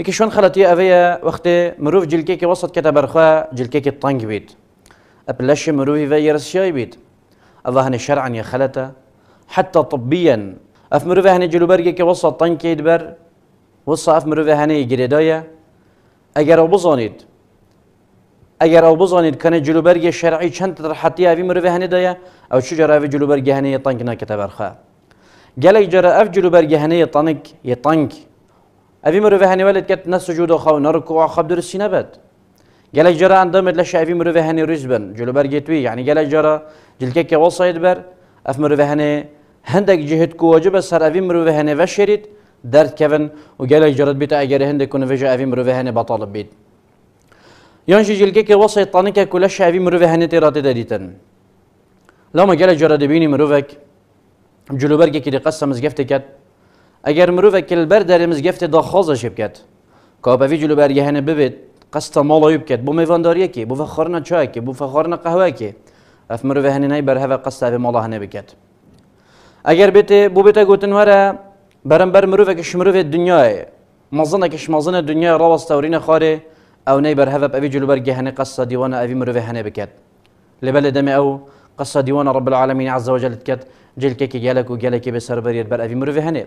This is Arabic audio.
شلون خلتي أفيا وقت مروف جلكيك وسط كتب رخاء جلكيك الطنق بيت أبلش مروفي في يرسشاي بيت الله هني شرعا يا خلته حتى طبيا أف مروفي هني جلوبرجيك وسط طنق يدبر وصا أف مروفي هني جريدايا أجر أو بزانید كان جلوبرجي الشرعي چند ترحتيها في مروفي هني دايا أو شجرة في جلوبرجي هني طنقنا كتب رخاء جالك جرى أف جلوبرجي هني طنق يطنق أبي مروفي هني ولد كت ناس سجود أخو نركوع خبدر السنبات جالك جرى عندما لش أبي مروفي هني رزبن جلوبرجي توي يعني جالك جرى جلكك وصايد بر أف مروفي هني هندك جهد كواجب سر أبي مروفي هني وشريت درد كفن وجالك جرى بيت أجر هندك كون فيجا أبي مروفي هني بطالب بيت ينجي جلكك وصايد طانك كلش أبي مروفي هني ترات داديتن لو ما جالك جرى دبيني مروفك جلوبرجي كده قسم مزجفتك اگر مروفك كل بردر مزجفت داخوزه شبكت كابا في جلوبرجي هني ببيت قسط مالا يبكت بو ميفانداريه كي بو فخرنا چای كي بو فخرنا قهوه كي اف مروفي هني ناي بر هوا قسط في مالا هني بكت اگر بيت بو بيت گوتن ورا برنبر مروفك شمروفي الدنيا مازنك مازن الدنيا راس تورين خاري او ناي بر هوا بأبي جلوبرجي هني قصه ديوانا ابي مروفي هني بكت لبلد دمي او قصه ديوان رب العالمين عز وجل كت جيل كيكي جالك وجالك بسر بريد بر ابي مروفي هني